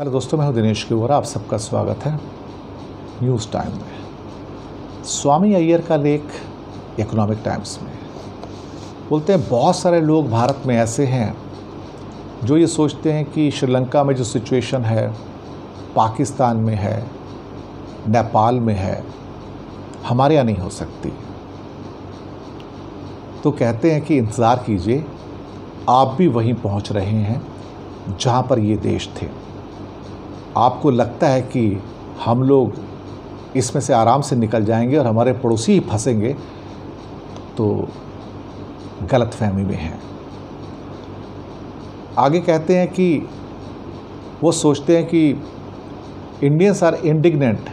Hello दोस्तों, मैं हूं दिनेश किवरा। आप सबका स्वागत है न्यूज़ टाइम में। स्वामी अय्यर का लेख इकोनॉमिक टाइम्स में बोलते हैं बहुत सारे लोग भारत में ऐसे हैं जो ये सोचते हैं कि श्रीलंका में जो सिचुएशन है, पाकिस्तान में है, नेपाल में है, हमारे यहाँ नहीं हो सकती। तो कहते हैं कि इंतज़ार कीजिए, आप भी वहीं पहुंच रहे हैं जहां पर ये देश थे। आपको लगता है कि हम लोग इसमें से आराम से निकल जाएंगे और हमारे पड़ोसी ही फंसेंगे, तो गलतफहमी में हैं। आगे कहते हैं कि वो सोचते हैं कि Indians are indignant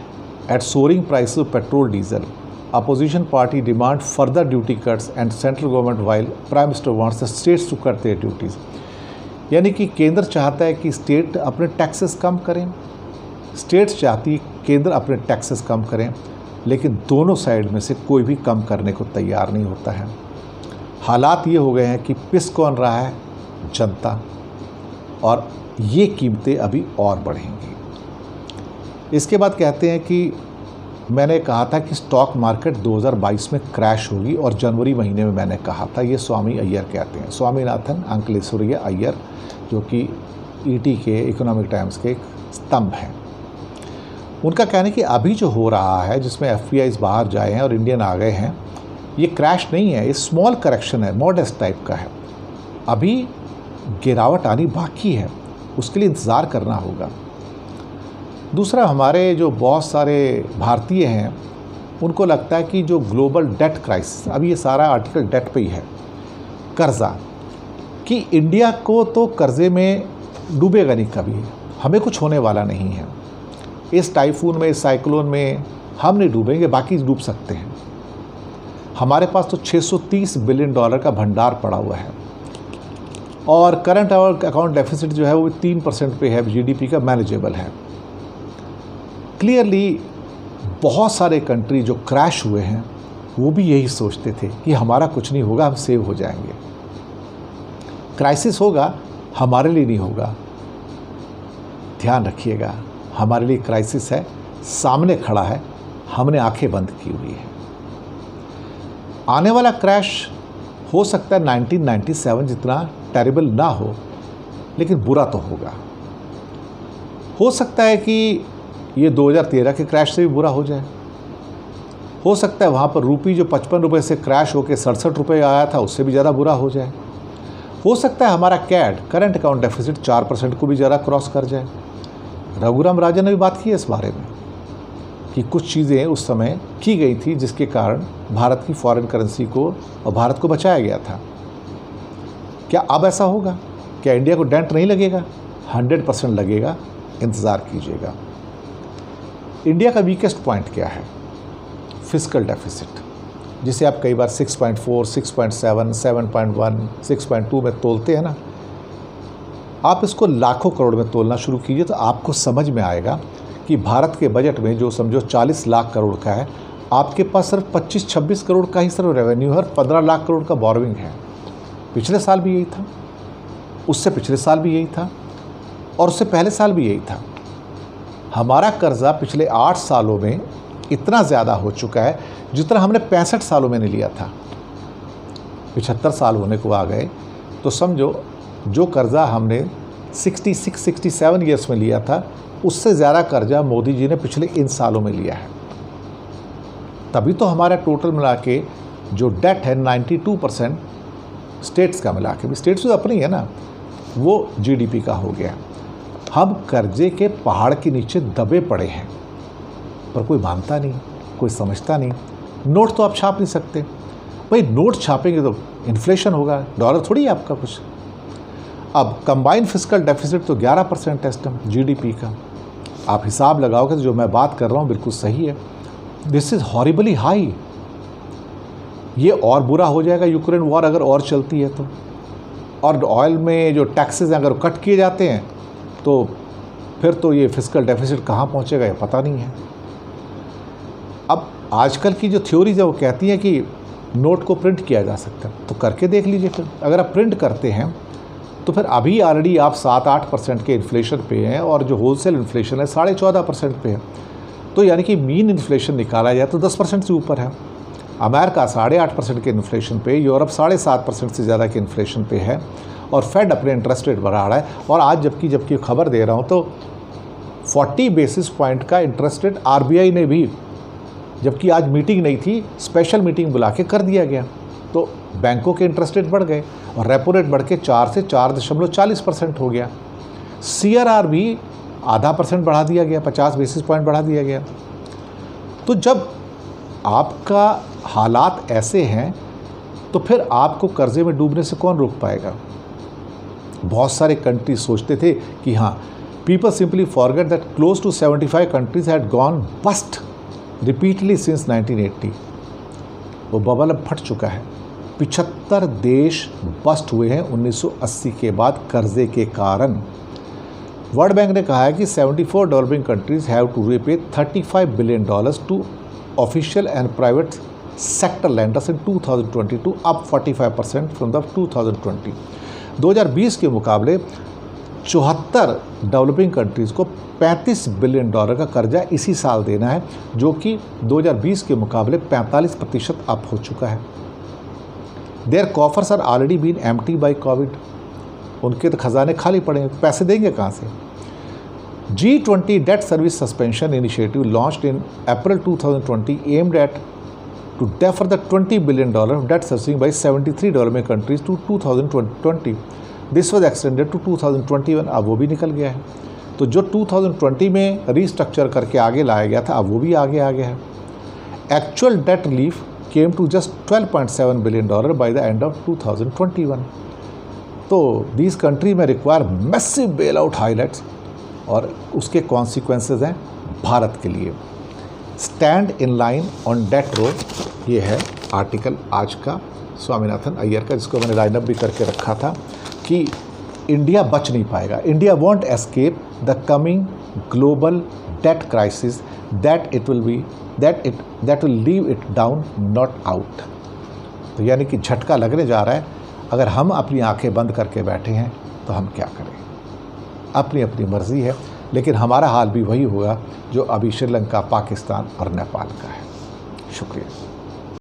at soaring prices of petrol diesel. Opposition party demand further duty cuts and central government while prime minister wants the states to cut their duties. यानी कि केंद्र चाहता है कि स्टेट अपने टैक्सेस कम करें, स्टेट्स चाहती है केंद्र अपने टैक्सेस कम करें, लेकिन दोनों साइड में से कोई भी कम करने को तैयार नहीं होता है। हालात ये हो गए हैं कि पिस कौन रहा है? जनता। और ये कीमतें अभी और बढ़ेंगी। इसके बाद कहते हैं कि मैंने कहा था कि स्टॉक मार्केट 2022 में क्रैश होगी और जनवरी महीने में मैंने कहा था। ये स्वामी अय्यर कहते हैं, स्वामीनाथन अंकलेश्वरिया अय्यर, जो कि ईटी के इकोनॉमिक टाइम्स के एक स्तंभ हैं। उनका कहना है कि अभी जो हो रहा है, जिसमें एफपीआईज बाहर जाए हैं और इंडियन आ गए हैं, ये क्रैश नहीं है, ये स्मॉल करेक्शन है, मॉडेस्ट टाइप का है। अभी गिरावट आनी बाकी है, उसके लिए इंतज़ार करना होगा। दूसरा, हमारे जो बहुत सारे भारतीय हैं उनको लगता है कि जो ग्लोबल डेट क्राइसिस, अभी ये सारा आर्टिकल डेट पे ही है, कर्जा, कि इंडिया को तो कर्जे में डूबेगा नहीं कभी, हमें कुछ होने वाला नहीं है। इस टाइफून में, इस साइक्लोन में हम नहीं डूबेंगे, बाकी डूब सकते हैं। हमारे पास तो $630 बिलियन का भंडार पड़ा हुआ है और करंट अकाउंट डेफिसिट जो है वो 3% पे है, जीडीपी का, मैनेजेबल है। क्लियरली बहुत सारे कंट्री जो क्रैश हुए हैं वो भी यही सोचते थे कि हमारा कुछ नहीं होगा, हम सेव हो जाएंगे। क्राइसिस होगा, हमारे लिए नहीं होगा। ध्यान रखिएगा, हमारे लिए क्राइसिस है, सामने खड़ा है, हमने आंखें बंद की हुई है। आने वाला क्रैश हो सकता है 1997 जितना टेरिबल ना हो, लेकिन बुरा तो होगा। हो सकता है कि ये 2013 के क्रैश से भी बुरा हो जाए। हो सकता है वहाँ पर रूपी जो 55 रुपये से क्रैश होकर 67 रुपये आया था, उससे भी ज़्यादा बुरा हो जाए। हो सकता है हमारा कैड, करंट अकाउंट डेफिसिट, 4% को भी ज़्यादा क्रॉस कर जाए। रघुराम राजन ने भी बात की है इस बारे में कि कुछ चीज़ें उस समय की गई थी जिसके कारण भारत की फॉरेन करेंसी को और भारत को बचाया गया था। क्या अब ऐसा होगा? क्या इंडिया को डेंट नहीं लगेगा? 100% लगेगा, इंतज़ार कीजिएगा। इंडिया का वीकेस्ट पॉइंट क्या है? फिस्कल डेफिसिट, जिसे आप कई बार 6.4, 6.7, 7.1, 6.2 में तोलते हैं ना। आप इसको लाखों करोड़ में तोलना शुरू कीजिए तो आपको समझ में आएगा कि भारत के बजट में जो समझो 40 लाख करोड़ का है, आपके पास सिर्फ 25-26 करोड़ का ही सिर्फ रेवेन्यू है और 15 लाख करोड़ का बोरोइंग है। पिछले साल भी यही था, उससे पिछले साल भी यही था, और उससे पहले साल भी यही था। हमारा कर्जा पिछले 8 सालों में इतना ज़्यादा हो चुका है जितना हमने 65 सालों में नहीं लिया था। 75 साल होने को आ गए तो समझो जो कर्जा हमने 66-67 ईयर्स में लिया था, उससे ज़्यादा कर्जा मोदी जी ने पिछले इन सालों में लिया है। तभी तो हमारा टोटल मिला के जो डेट है 92% स्टेट्स का मिला के, स्टेट्स तो अपनी है ना, वो जीडीपी का हो गया। हम कर्जे के पहाड़ के नीचे दबे पड़े हैं, पर कोई मानता नहीं, कोई समझता नहीं। नोट तो आप छाप नहीं सकते भाई, नोट छापेंगे तो इन्फ्लेशन होगा, डॉलर थोड़ी है आपका कुछ। अब कंबाइंड फिस्कल डेफिसिट तो 11% है इस टाइम जीडीपी का। आप हिसाब लगाओगे तो जो मैं बात कर रहा हूँ बिल्कुल सही है। This is horribly high. ये और बुरा हो जाएगा यूक्रेन वॉर अगर और चलती है तो। और ऑयल में जो टैक्सेस अगर कट किए जाते हैं तो फिर तो ये फिस्कल डेफिसिट कहाँ पहुँचेगा ये पता नहीं है। अब आजकल की जो थ्योरीज है वो कहती है कि नोट को प्रिंट किया जा सकता है, तो करके देख लीजिए। फिर अगर आप प्रिंट करते हैं तो फिर अभी ऑलरेडी आप 7-8% के इन्फ्लेशन पे हैं और जो होलसेल इन्फ्लेशन है 14.5% पे है। तो यानी कि मीन इन्फ्लेशन निकाला जाए तो 10% से ऊपर है। अमेरिका 8.5% के इन्फ्लेशन पे, यूरोप 7.5% से ज़्यादा के इन्फ्लेशन पे है और फेड अपने इंटरेस्ट रेट बढ़ा रहा है। और आज जबकि खबर दे रहा हूँ तो 40 बेसिस पॉइंट का इंटरेस्ट रेट आरबीआई ने भी, जबकि आज मीटिंग नहीं थी, स्पेशल मीटिंग बुला के कर दिया गया। तो बैंकों के इंटरेस्ट रेट बढ़ गए और रेपो रेट बढ़ के 4 से 4.40% हो गया। CRR भी 0.5% बढ़ा दिया गया, 50 बेसिस पॉइंट बढ़ा दिया गया। तो जब आपका हालात ऐसे हैं तो फिर आपको कर्जे में डूबने से कौन रोक पाएगा। बहुत सारे कंट्री सोचते थे कि हाँ, people simply forget that close to 75 countries had gone bust repeatedly since 1980। वो बबल अब फट चुका है। 75 देश बस्ट हुए हैं 1980 के बाद कर्जे के कारण। वर्ल्ड बैंक ने कहा है कि 74 developing countries have to repay $35 billion to official and private sector lenders in 2022, up 45% from the 2020। 2020 के मुकाबले 74 डेवलपिंग कंट्रीज़ को $35 बिलियन का कर्जा इसी साल देना है, जो कि 2020 के मुकाबले 45% अप हो चुका है। Their coffers are already been empty by covid. उनके तो खजाने खाली पड़े हैं, पैसे देंगे कहाँ से। G20 debt service suspension initiative launched in April 2020 aimed at to defer the $20 billion of debt servicing by 73 developing countries to 2020। This was extended to 2021। अब वो भी निकल गया है। तो जो 2020 में रीस्ट्रक्चर करके आगे लाया गया था, अब वो भी आगे आ गया है। Actual debt relief came to just $12.7 billion by the end of 2021। तो दीज कंट्री में require massive bail out highlights और उसके कॉन्सिक्वेंसेज हैं भारत के लिए। Stand in line on debt road, ये है आर्टिकल आज का स्वामीनाथन अय्यर का, जिसको मैंने लाइनअप भी करके रखा था कि इंडिया बच नहीं पाएगा। India won't escape the coming global debt crisis that will leave it down not out. तो यानी कि झटका लगने जा रहा है। अगर हम अपनी आंखें बंद करके बैठे हैं तो हम क्या करें। अपनी अपनी मर्ज़ी है, लेकिन हमारा हाल भी वही होगा जो अभी श्रीलंका, पाकिस्तान और नेपाल का है। शुक्रिया।